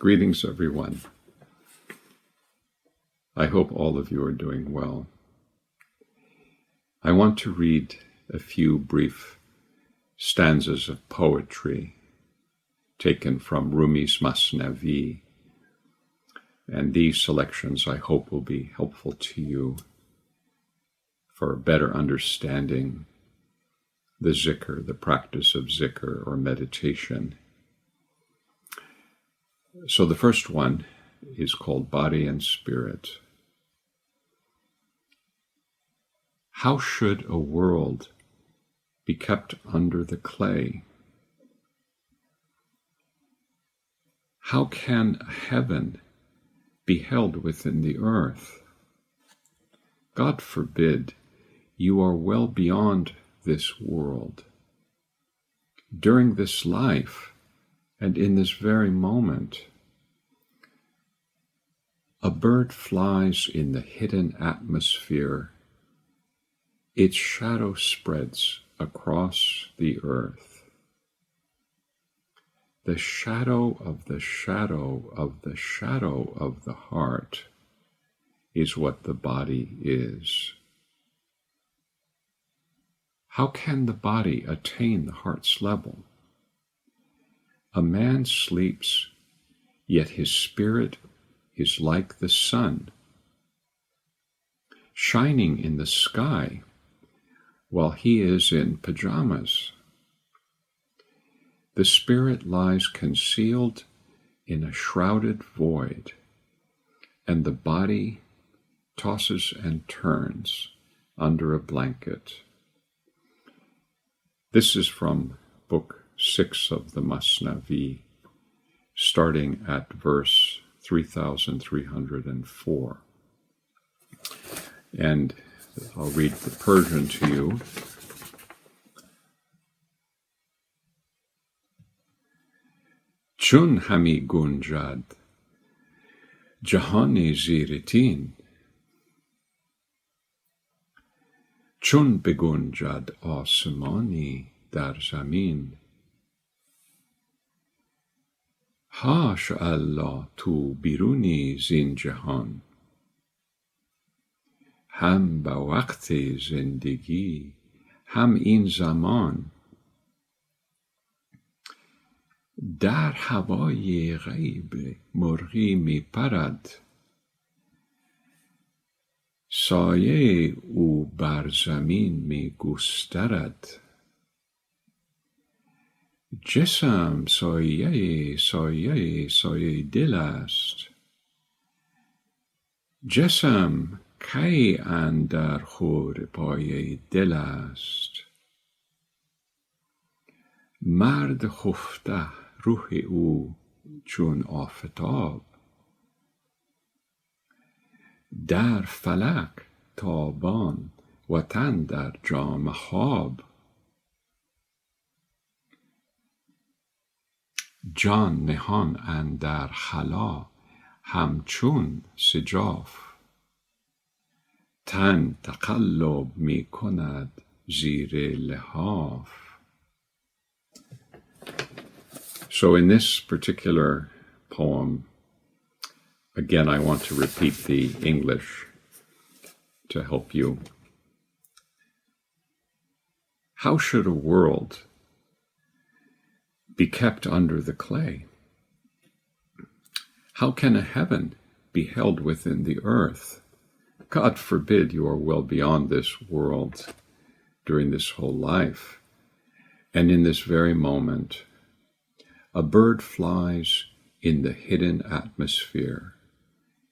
Greetings, everyone. I hope all of you are doing well. I want to read a few brief stanzas of poetry taken from Rumi's Masnavi, and these selections I hope will be helpful to you for better understanding the zhikr, the practice of zhikr or meditation. So the first one is called Body and Spirit. How should a world be kept under the clay? How can a heaven be held within the earth? God forbid, you are well beyond this world. During this life, and in this very moment, a bird flies in the hidden atmosphere. Its shadow spreads across the earth. The shadow of the shadow of the shadow of the heart is what the body is. How can the body attain the heart's level? A man sleeps, yet his spirit is like the sun, shining in the sky while he is in pajamas. The spirit lies concealed in a shrouded void, and the body tosses and turns under a blanket. This is from Book 6 of the Masnavi, starting at verse 3304. And I'll read the Persian to you. Chun hami gunjad jahani ziritin, chun begunjad asamani dar zamin. Hash Allah tu biruni zin jahan, ham ba waqt zindagi, ham in zaman. در هوای غیب مرغی می پرد، سایه او بر زمین می گسترد. جسم سایه سایه سایه دل است، جسم کی اندر خور پایه دل است. مرد خفته روح او چون آفتاب، در فلک تابان و تن در جام خواب. جان نهان اندر خلا همچون سجاف، تن تقلب می کند زیر لحاف. So in this particular poem, again, I want to repeat the English to help you. How should a world be kept under the clay? How can a heaven be held within the earth? God forbid you are well beyond this world during this whole life. And in this very moment, a bird flies in the hidden atmosphere.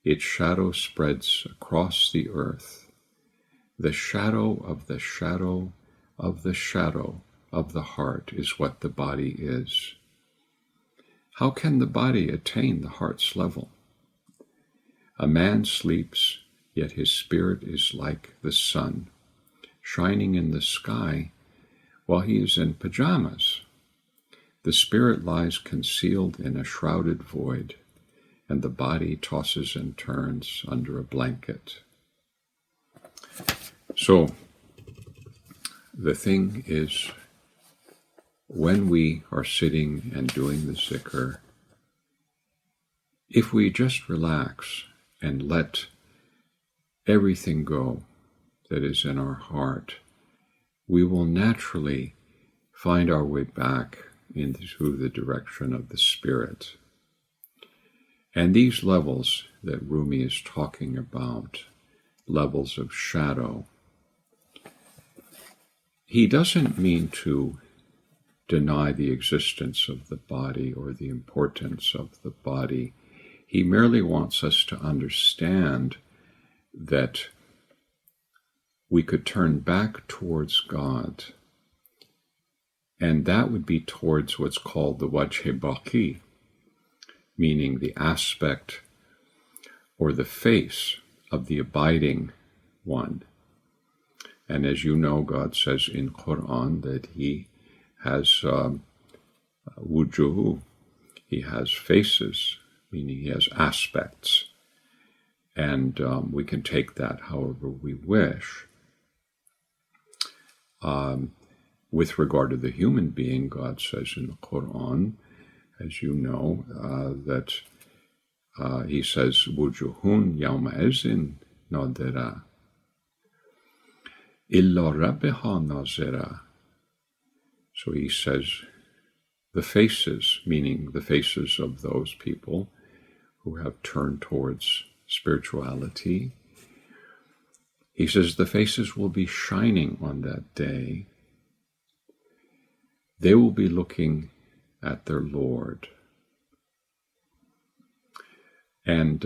Its shadow spreads across the earth. The shadow of the shadow of the shadow of the heart is what the body is. How can the body attain the heart's level? A man sleeps, yet his spirit is like the sun, shining in the sky while he is in pajamas. The spirit lies concealed in a shrouded void, and the body tosses and turns under a blanket. So, the thing is, when we are sitting and doing the zhikr, if we just relax and let everything go that is in our heart, we will naturally find our way back into the direction of the spirit. And these levels that Rumi is talking about, levels of shadow, he doesn't mean to deny the existence of the body or the importance of the body. He merely wants us to understand that we could turn back towards God, and that would be towards what's called the wajh baqi, meaning the aspect or the face of the abiding one. And as you know, God says in Quran that he has wujuh, he has faces, meaning he has aspects. And we can take that however we wish. With regard to the human being, God says in the Quran, as you know, that he says, wujuhun yawma izin nadira, illa rabbiha nazira. So he says, the faces, meaning the faces of those people who have turned towards spirituality, he says the faces will be shining on that day. They will be looking at their Lord. And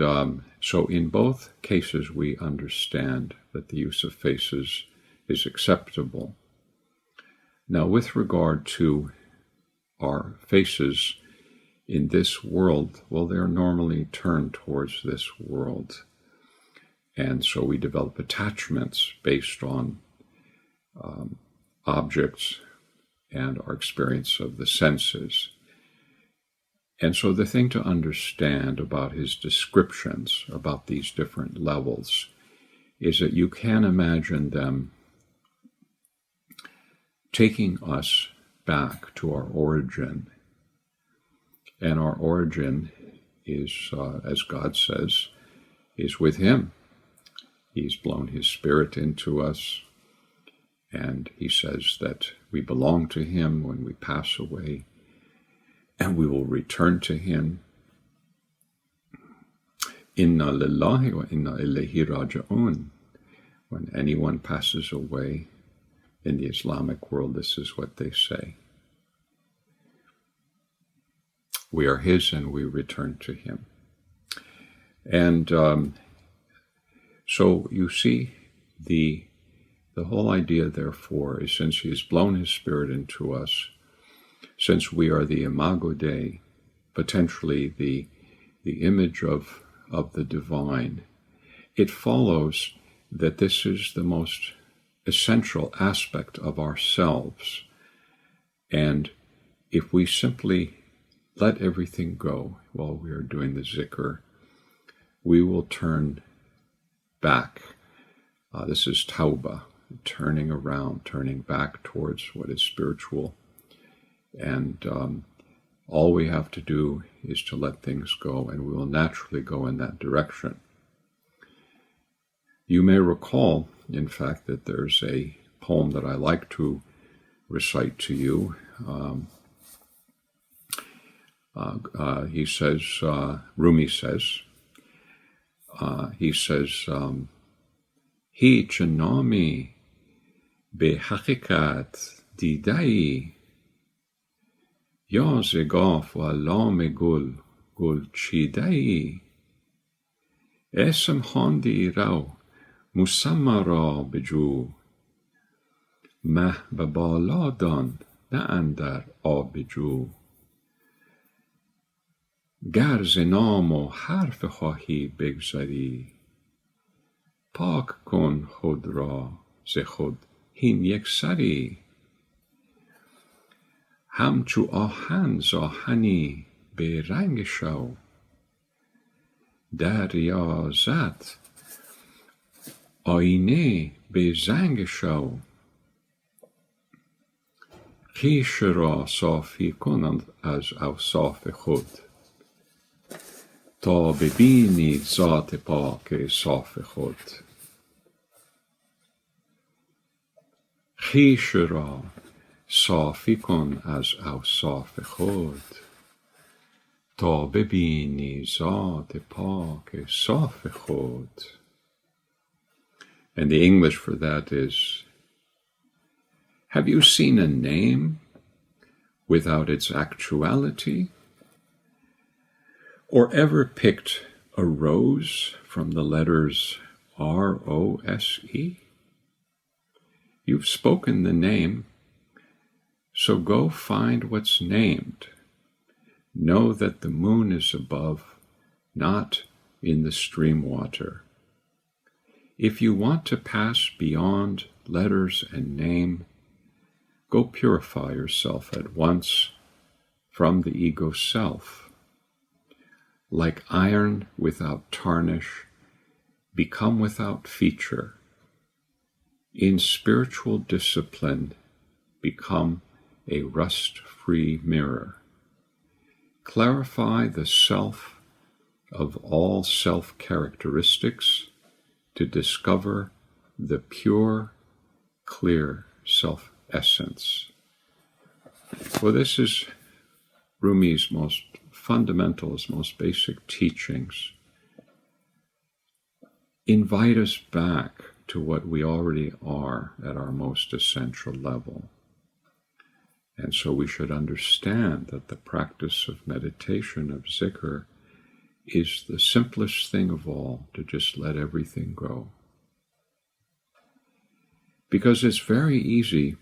so in both cases we understand that the use of faces is acceptable. Now with regard to our faces in this world, well, they're normally turned towards this world. And so we develop attachments based on objects and our experience of the senses. And so the thing to understand about his descriptions, about these different levels, is that you can imagine them taking us back to our origin. And our origin is, as God says, is with him. He's blown his spirit into us, and he says that we belong to him when we pass away, and we will return to him. Inna lillahi wa inna ilayhi raji'un. When anyone passes away in the Islamic world, this is what they say. We are his and we return to him. And so you see, the whole idea, therefore, is since he has blown his spirit into us, since we are the imago Dei, potentially the image of the divine, it follows that this is the most essential aspect of ourselves. And if we simply let everything go while we are doing the zhikr, we will turn back. This is tawbah, turning around, turning back towards what is spiritual. And all we have to do is to let things go, and we will naturally go in that direction. You may recall, in fact, that there's a poem that I like to recite to you. He says, Rumi says, هیچ نامی به حقیقت دیده‌ای یا ز گاف و لام گل چیده‌ای اسم خواندی رو مسمى را بجو مه به بالا دان نه اندر آب جو گر ز نام و حرف خواهی بگذری پاک کن خود را ز خود هین یک سری همچو آهن ز آهنی به رنگ شو در ریاضت آینه به زنگ شو خویش را صافی کنند از اوصاف خود. تا ببینی ذات پاک صاف خود. خویش را صافی کن از اوصاف خود تا ببینی ذات پاک صاف خود. And the English for that is, have you seen a name without its actuality? Or ever picked a rose from the letters R-O-S-E? You've spoken the name, so go find what's named. Know that the moon is above, not in the stream water. If you want to pass beyond letters and name, go purify yourself at once from the ego self. Like iron without tarnish, become without feature. In spiritual discipline, become a rust-free mirror. Clarify the self of all self-characteristics to discover the pure, clear self-essence. Well, this is Rumi's most fundamental, his most basic teachings. Invite us back to what we already are at our most essential level. And so we should understand that the practice of meditation, of zhikr, is the simplest thing of all, to just let everything go. Because it's very easy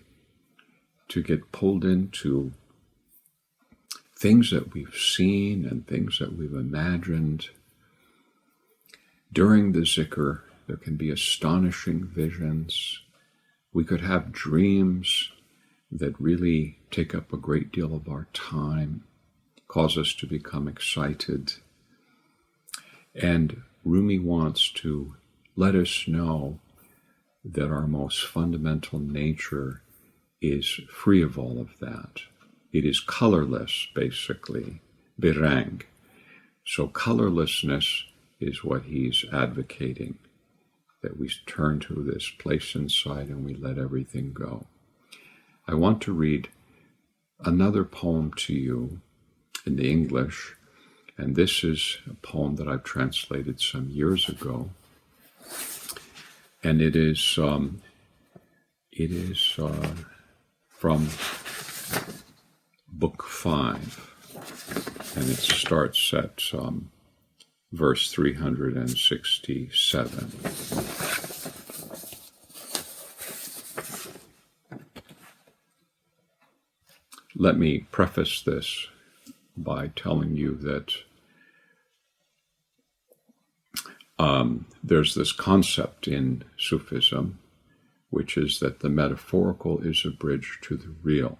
to get pulled into things that we've seen and things that we've imagined. During the zhikr, there can be astonishing visions. We could have dreams that really take up a great deal of our time, cause us to become excited. And Rumi wants to let us know that our most fundamental nature is free of all of that. It is colorless, basically, berang. So colorlessness is what he's advocating, that we turn to this place inside and we let everything go. I want to read another poem to you in the English, and this is a poem that I've translated some years ago, and it is from Book 5, and it starts at verse 367. Let me preface this by telling you that there's this concept in Sufism, which is that the metaphorical is a bridge to the real.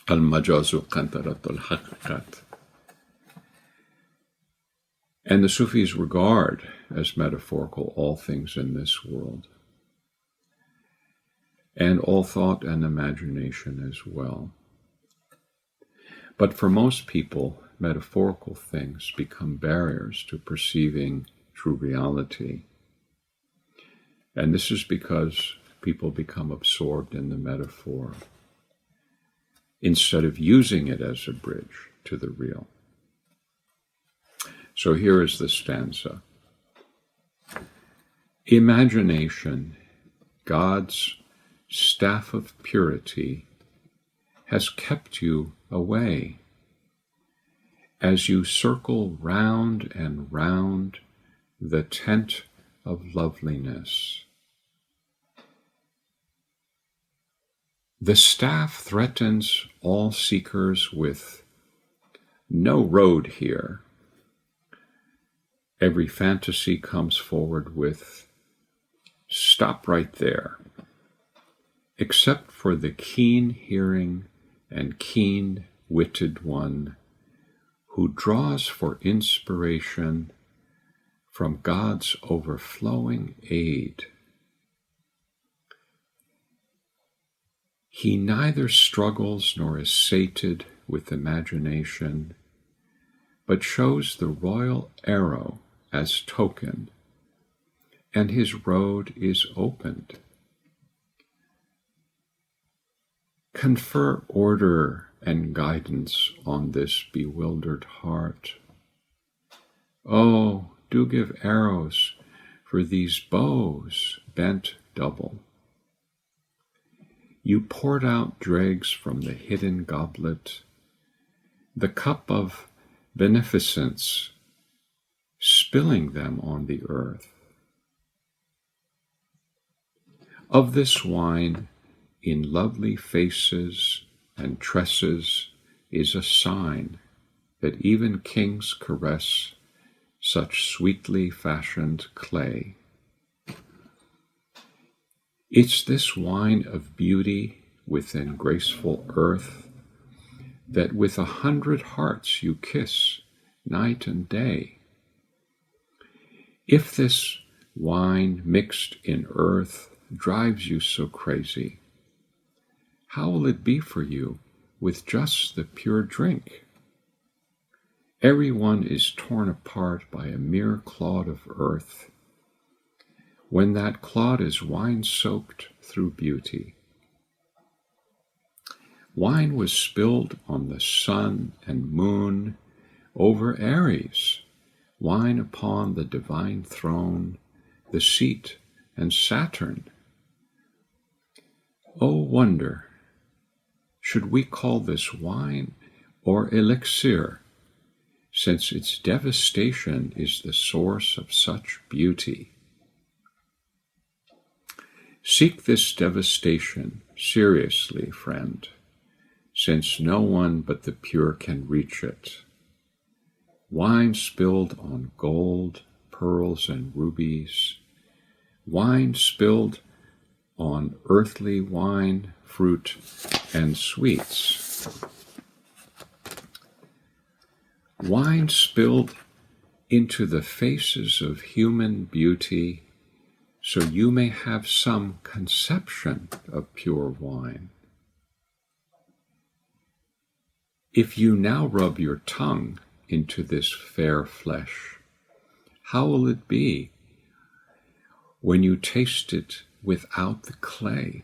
Al-majazu qantaratul haqiqat. And the Sufis regard as metaphorical all things in this world, and all thought and imagination as well. But for most people, metaphorical things become barriers to perceiving true reality. And this is because people become absorbed in the metaphor instead of using it as a bridge to the real. So here is the stanza. Imagination, God's staff of purity, has kept you away as you circle round and round the tent of loveliness. The staff threatens all seekers with no road here. Every fantasy comes forward with stop right there, except for the keen-hearing and keen-witted one who draws for inspiration from God's overflowing aid. He neither struggles nor is sated with imagination, but shows the royal arrow as token, and his road is opened. Confer order and guidance on this bewildered heart. Oh, do give arrows for these bows bent double. You poured out dregs from the hidden goblet, the cup of beneficence, spilling them on the earth. Of this wine, in lovely faces and tresses, is a sign that even kings caress such sweetly fashioned clay. It's this wine of beauty within graceful earth that with 100 hearts you kiss night and day. If this wine mixed in earth drives you so crazy, how will it be for you with just the pure drink? Everyone is torn apart by a mere clod of earth, when that clod is wine-soaked through beauty. Wine was spilled on the sun and moon, over Aries, wine upon the divine throne, the seat and Saturn. Oh wonder, should we call this wine or elixir, since its devastation is the source of such beauty? Seek this devastation seriously, friend, since no one but the pure can reach it. Wine spilled on gold, pearls, and rubies, wine spilled on earthly wine, fruit, and sweets. Wine spilled into the faces of human beauty, so you may have some conception of pure wine. If you now rub your tongue into this fair flesh, how will it be when you taste it without the clay?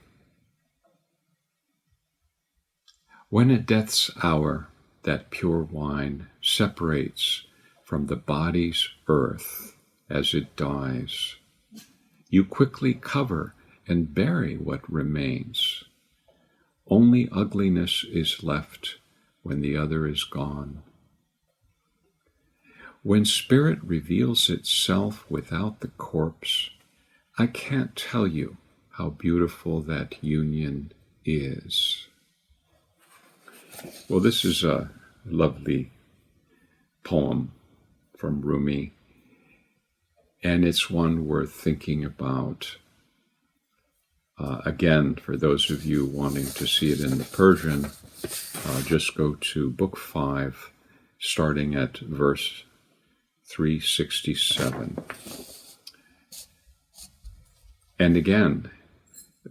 When at death's hour that pure wine separates from the body's earth as it dies, you quickly cover and bury what remains. Only ugliness is left when the other is gone. When spirit reveals itself without the corpse, I can't tell you how beautiful that union is. Well, this is a lovely poem from Rumi, and it's one worth thinking about. Again, for those of you wanting to see it in the Persian, just go to Book 5, starting at verse 367. And again,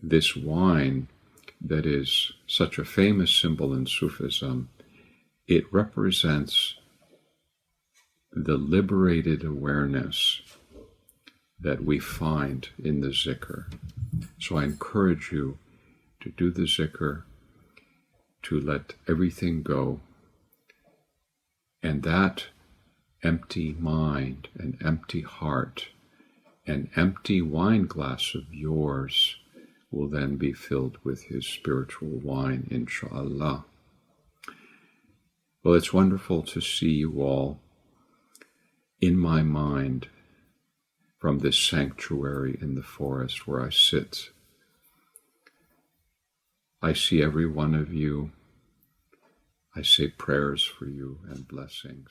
this wine that is such a famous symbol in Sufism, it represents the liberated awareness that we find in the zhikr. So I encourage you to do the zhikr, to let everything go, and that empty mind, an empty heart, an empty wine glass of yours will then be filled with his spiritual wine, inshallah. Well, it's wonderful to see you all in my mind from this sanctuary in the forest where I sit. I see every one of you. I say prayers for you and blessings.